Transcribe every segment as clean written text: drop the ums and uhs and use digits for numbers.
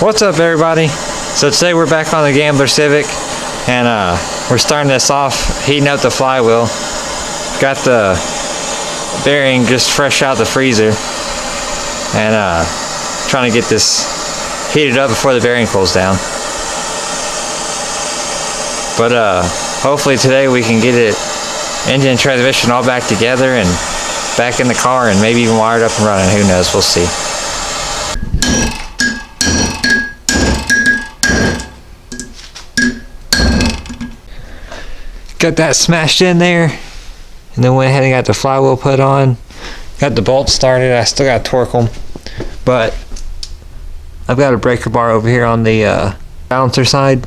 What's up, everybody? So today we're back on the Gambler Civic, and we're starting this off heating up the flywheel. Got the bearing just fresh out the freezer, and trying to get this heated up before the bearing cools down. But hopefully today we can get it, engine and transmission all back together and back in the car, and maybe even wired up and running. Who knows? We'll see. Got that smashed in there, and then went ahead and got the flywheel put on. Got the bolts started. I still got to torque them, but I've got a breaker bar over here on the balancer side,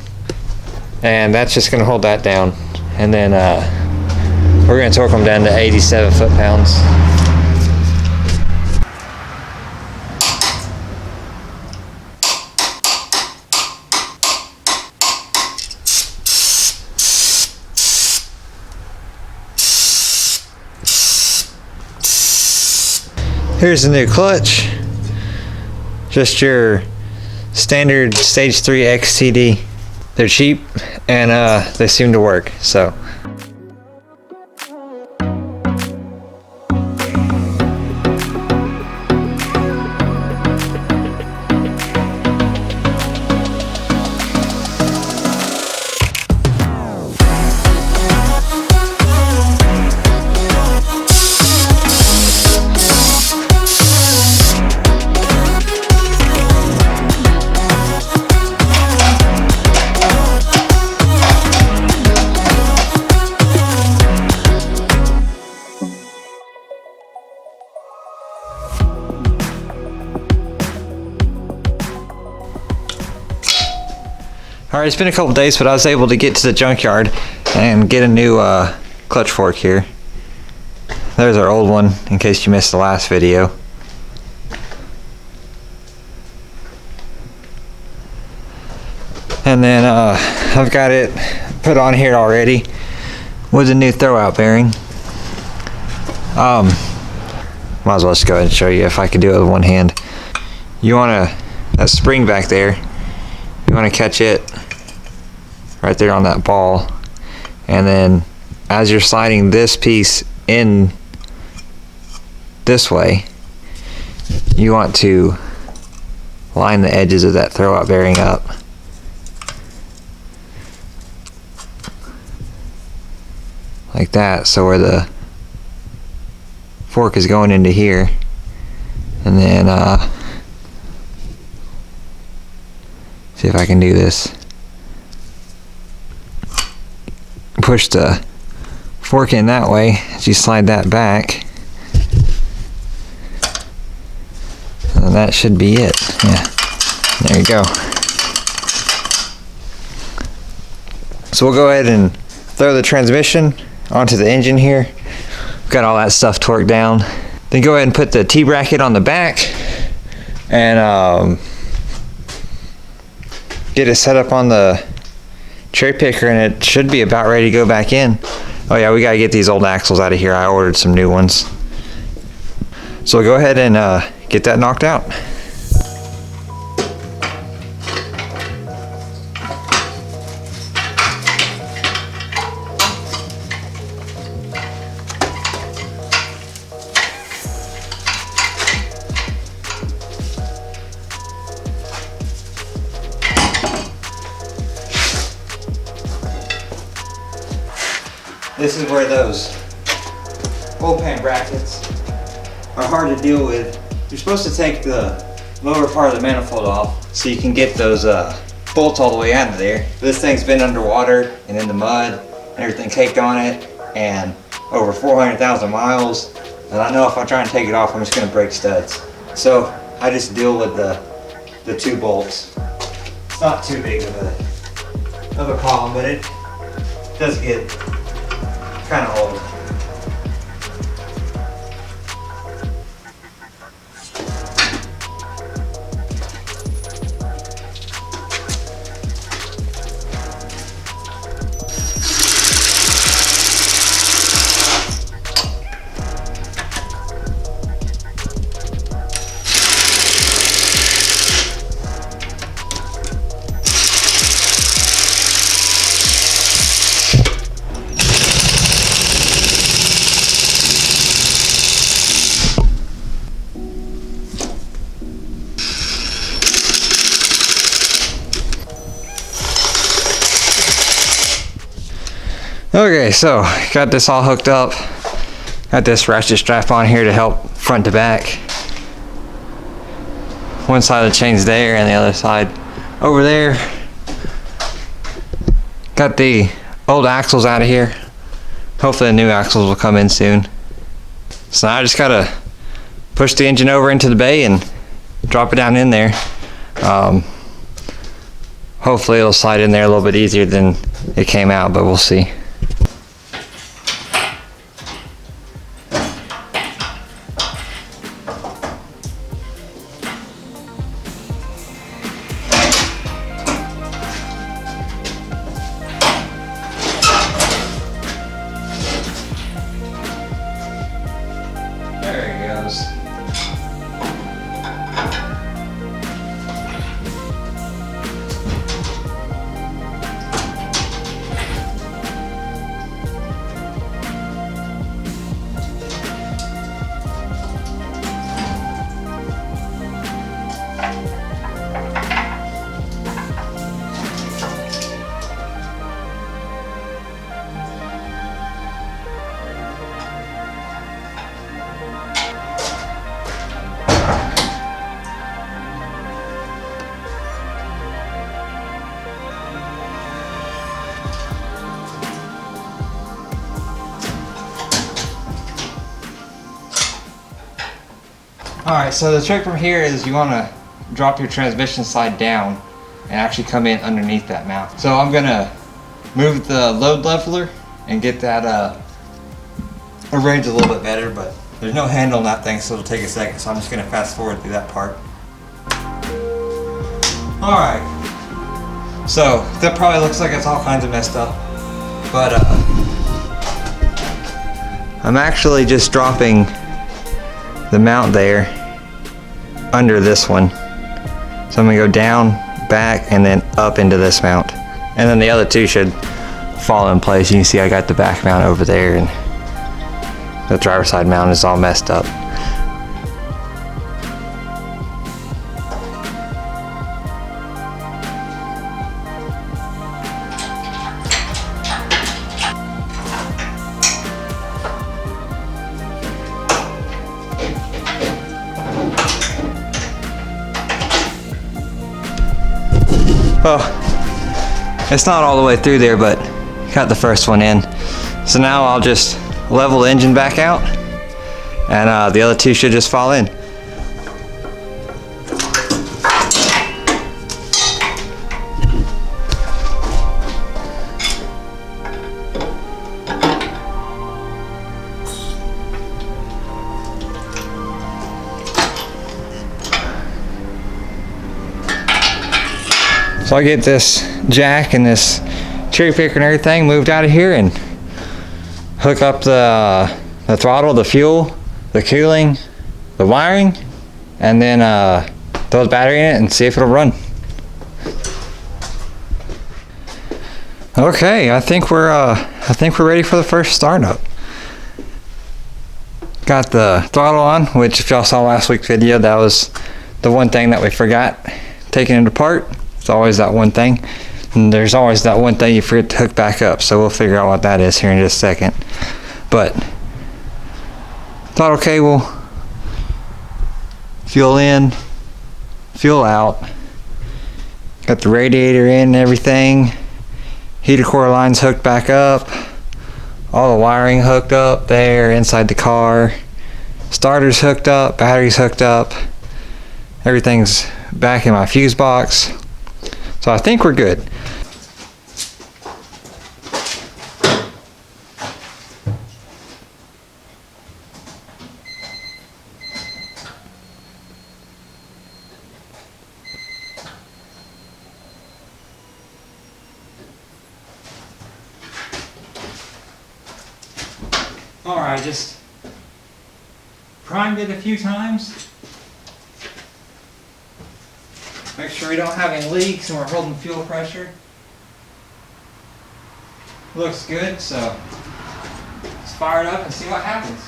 and that's just going to hold that down. And then we're going to torque them down to 87 foot-pounds. Here's the new clutch, just your standard stage 3 XTD. They're cheap and they seem to work, so. Alright, it's been a couple days, but I was able to get to the junkyard and get a new clutch fork here. There's our old one, in case you missed the last video. And then I've got it put on here already with a new throwout bearing. Might as well just go ahead and show you if I can do it with one hand. You want that spring back there, you want to catch it right there on that ball, and then as you're sliding this piece in this way, you want to line the edges of that throwout bearing up. Like that, so where the fork is going into here, and then see if I can do this. Push the fork in that way as you slide that back, and that should be it. Yeah, there you go. So we'll go ahead and throw the transmission onto the engine here. Got all that stuff torqued down. Then go ahead and put the T-bracket on the back and get it set up on the cherry picker, and it should be about ready to go back in. Oh yeah, we gotta get these old axles out of here. I ordered some new ones. So we'll go ahead and get that knocked out. This is where those oil pan brackets are hard to deal with. You're supposed to take the lower part of the manifold off so you can get those bolts all the way out of there. This thing's been underwater and in the mud and everything caked on it, and over 400,000 miles. And I know if I try and take it off, I'm just gonna break studs. So I just deal with the two bolts. It's not too big of a problem, but it does get kind of old. Okay, so got this all hooked up. Got this ratchet strap on here to help front to back. One side of the chain's there and the other side over there. Got the old axles out of here. Hopefully the new axles will come in soon. So now I just gotta push the engine over into the bay and drop it down in there. Hopefully it'll slide in there a little bit easier than it came out, but we'll see. There he goes. Alright, so the trick from here is you want to drop your transmission slide down and actually come in underneath that mount. So I'm going to move the load leveler and get that arranged a little bit better, but there's no handle on that thing, so it'll take a second, so I'm just going to fast forward through that part. Alright, so that probably looks like it's all kinds of messed up, but I'm actually just dropping the mount there under this one. So I'm gonna go down, back, and then up into this mount. And then the other two should fall in place. You can see I got the back mount over there and the driver's side mount is all messed up. Oh, it's not all the way through there, but got the first one in. So now I'll just level the engine back out, and the other two should just fall in. So I get this jack and this cherry picker and everything moved out of here and hook up the throttle, the fuel, the cooling, the wiring, and then throw the battery in it and see if it'll run. Okay, I think we're ready for the first startup. Got the throttle on, which if y'all saw last week's video, that was the one thing that we forgot taking it apart. It's always that one thing. And there's always that one thing you forget to hook back up, so we'll figure out what that is here in just a second. But throttle cable, fuel in, fuel out. Got the radiator in and everything. Heater core lines hooked back up. All the wiring hooked up there inside the car. Starter's hooked up, battery's hooked up. Everything's back in my fuse box. So I think we're good. Alright, just primed it a few times. Make sure we don't have any leaks and we're holding fuel pressure. Looks good, so let's fire it up and see what happens.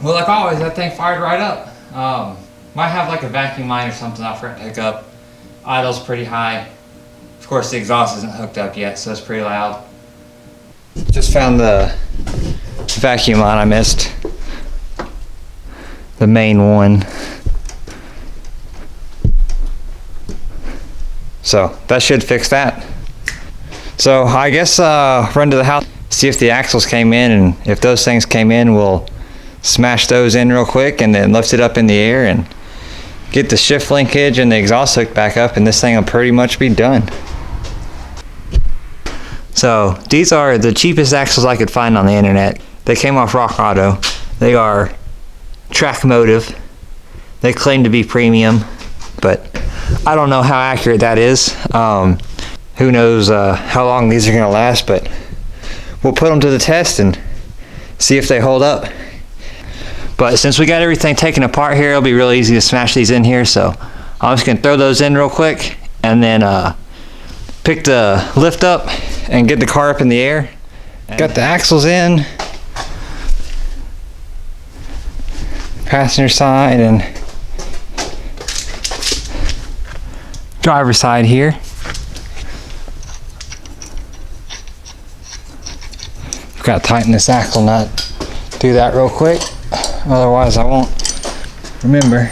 Well, like always, that thing fired right up. Might have like a vacuum line or something I forgot to hook up. Idle's pretty high. Of course, the exhaust isn't hooked up yet, so it's pretty loud. Just found the vacuum line I missed. The main one. So that should fix that. So I guess run to the house, see if the axles came in, and if those things came in, we'll smash those in real quick and then lift it up in the air and get the shift linkage and the exhaust hooked back up, and this thing will pretty much be done. So these are the cheapest axles I could find on the internet. They came off Rock Auto. They are trakmotive. They claim to be premium, but I don't know how accurate that is. Who knows how long these are gonna last, but we'll put them to the test and see if they hold up. But since we got everything taken apart here, it'll be really easy to smash these in here, so I'm just gonna throw those in real quick and then pick the lift up and get the car up in the air. Got the axles in, passenger side and driver's side here. Got to tighten this axle nut. Do that real quick, otherwise I won't remember.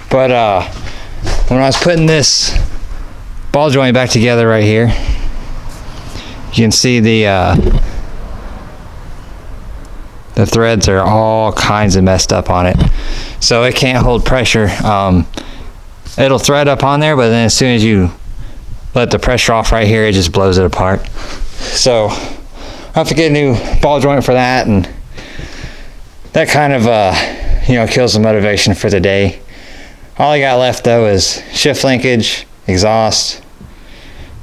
But when I was putting this ball joint back together right here, you can see the threads are all kinds of messed up on it, so it can't hold pressure. It'll thread up on there, but then as soon as you let the pressure off right here, it just blows it apart. So I have to get a new ball joint for that, and that kind of kills the motivation for the day. All I got left though is shift linkage, exhaust,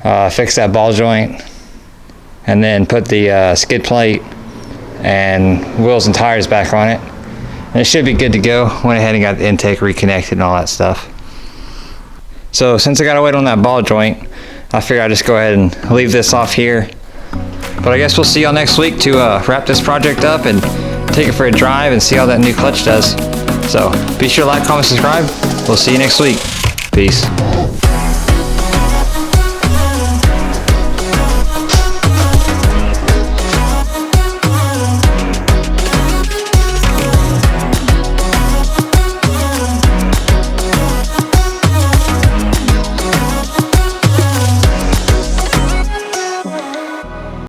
fix that ball joint, and then put the skid plate and wheels and tires back on it. And it should be good to go. Went ahead and got the intake reconnected and all that stuff. So since I gotta wait on that ball joint, I figured I'd just go ahead and leave this off here. But I guess we'll see y'all next week to wrap this project up and take it for a drive and see how that new clutch does. So be sure to like, comment, subscribe. We'll see you next week. Peace.